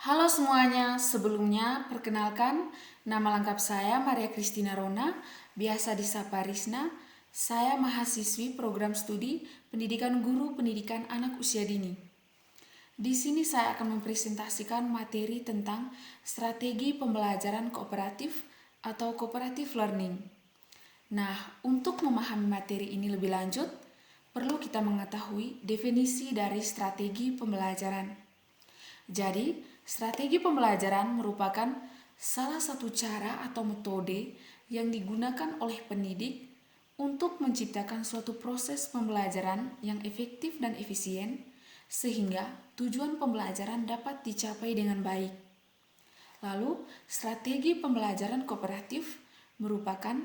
Halo semuanya, sebelumnya perkenalkan nama lengkap saya Maria Christina Rona, biasa disapa Risna. Saya mahasiswi program studi Pendidikan Guru Pendidikan Anak Usia Dini. Di sini saya akan mempresentasikan materi tentang strategi pembelajaran kooperatif atau cooperative learning. Nah, untuk memahami materi ini lebih lanjut, perlu kita mengetahui definisi dari strategi pembelajaran. Jadi, strategi pembelajaran merupakan salah satu cara atau metode yang digunakan oleh pendidik untuk menciptakan suatu proses pembelajaran yang efektif dan efisien, sehingga tujuan pembelajaran dapat dicapai dengan baik. Lalu, strategi pembelajaran kooperatif merupakan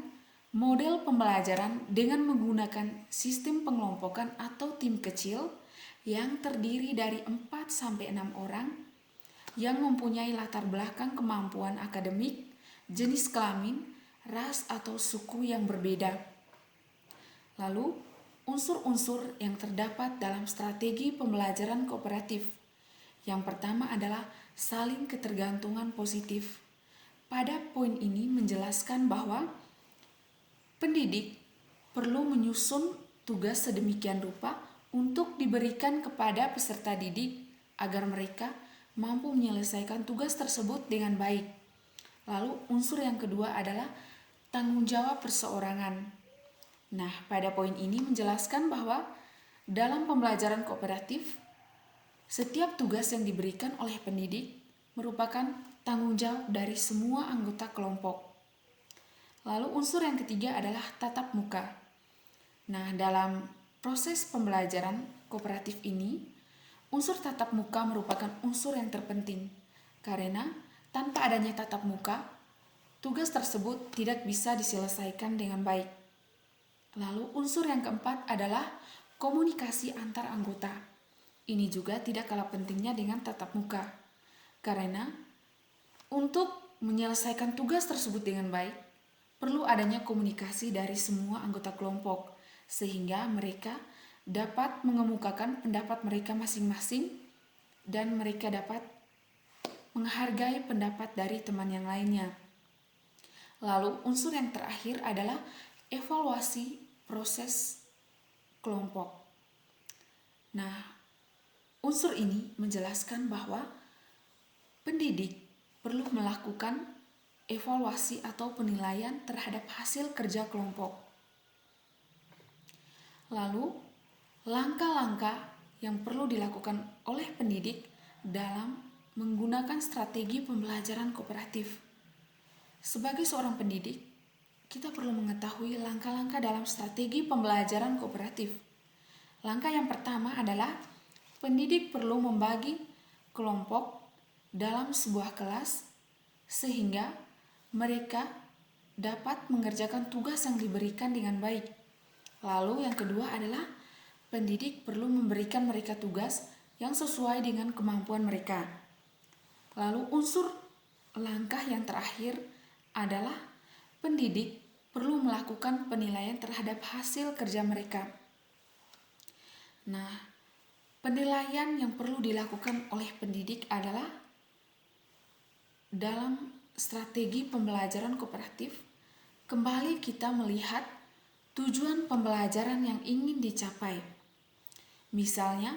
model pembelajaran dengan menggunakan sistem pengelompokan atau tim kecil yang terdiri dari 4-6 orang yang mempunyai latar belakang kemampuan akademik, jenis kelamin, ras atau suku yang berbeda. Lalu, unsur-unsur yang terdapat dalam strategi pembelajaran kooperatif. Yang pertama adalah saling ketergantungan positif. Pada poin ini menjelaskan bahwa pendidik perlu menyusun tugas sedemikian rupa untuk diberikan kepada peserta didik agar mereka mampu menyelesaikan tugas tersebut dengan baik. Lalu unsur yang kedua adalah tanggung jawab perseorangan. Nah, pada poin ini menjelaskan bahwa dalam pembelajaran kooperatif, setiap tugas yang diberikan oleh pendidik merupakan tanggung jawab dari semua anggota kelompok. Lalu unsur yang ketiga adalah tatap muka. Nah, dalam proses pembelajaran kooperatif ini, unsur tatap muka merupakan unsur yang terpenting karena tanpa adanya tatap muka, tugas tersebut tidak bisa diselesaikan dengan baik. Lalu unsur yang keempat adalah komunikasi antar anggota. Ini juga tidak kalah pentingnya dengan tatap muka. Karena untuk menyelesaikan tugas tersebut dengan baik, perlu adanya komunikasi dari semua anggota kelompok sehingga mereka dapat mengemukakan pendapat mereka masing-masing dan mereka dapat menghargai pendapat dari teman yang lainnya. Lalu unsur yang terakhir adalah evaluasi proses kelompok. Nah, unsur ini menjelaskan bahwa pendidik perlu melakukan evaluasi atau penilaian terhadap hasil kerja kelompok. Lalu, langkah-langkah yang perlu dilakukan oleh pendidik dalam menggunakan strategi pembelajaran kooperatif. Sebagai seorang pendidik, kita perlu mengetahui langkah-langkah dalam strategi pembelajaran kooperatif. Langkah yang pertama adalah pendidik perlu membagi kelompok dalam sebuah kelas sehingga mereka dapat mengerjakan tugas yang diberikan dengan baik. Lalu yang kedua adalah pendidik perlu memberikan mereka tugas yang sesuai dengan kemampuan mereka. Lalu unsur langkah yang terakhir adalah pendidik perlu melakukan penilaian terhadap hasil kerja mereka. Nah, penilaian yang perlu dilakukan oleh pendidik adalah dalam strategi pembelajaran kooperatif, kembali kita melihat tujuan pembelajaran yang ingin dicapai. Misalnya,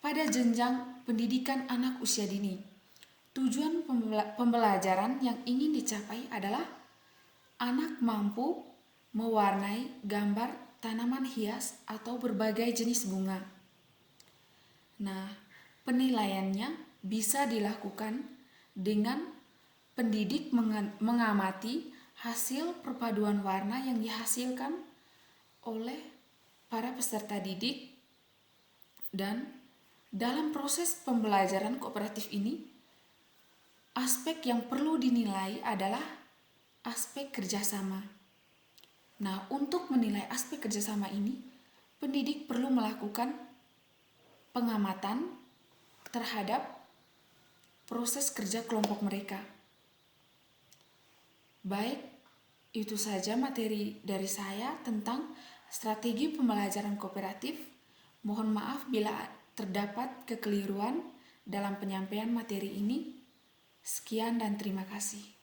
pada jenjang pendidikan anak usia dini, tujuan pembelajaran yang ingin dicapai adalah anak mampu mewarnai gambar tanaman hias atau berbagai jenis bunga. Nah, penilaiannya bisa dilakukan dengan pendidik mengamati hasil perpaduan warna yang dihasilkan oleh para peserta didik, dan dalam proses pembelajaran kooperatif ini, aspek yang perlu dinilai adalah aspek kerjasama. Nah, untuk menilai aspek kerjasama ini, pendidik perlu melakukan pengamatan terhadap proses kerja kelompok mereka. Baik, itu saja materi dari saya tentang strategi pembelajaran kooperatif. Mohon maaf bila terdapat kekeliruan dalam penyampaian materi ini. Sekian dan terima kasih.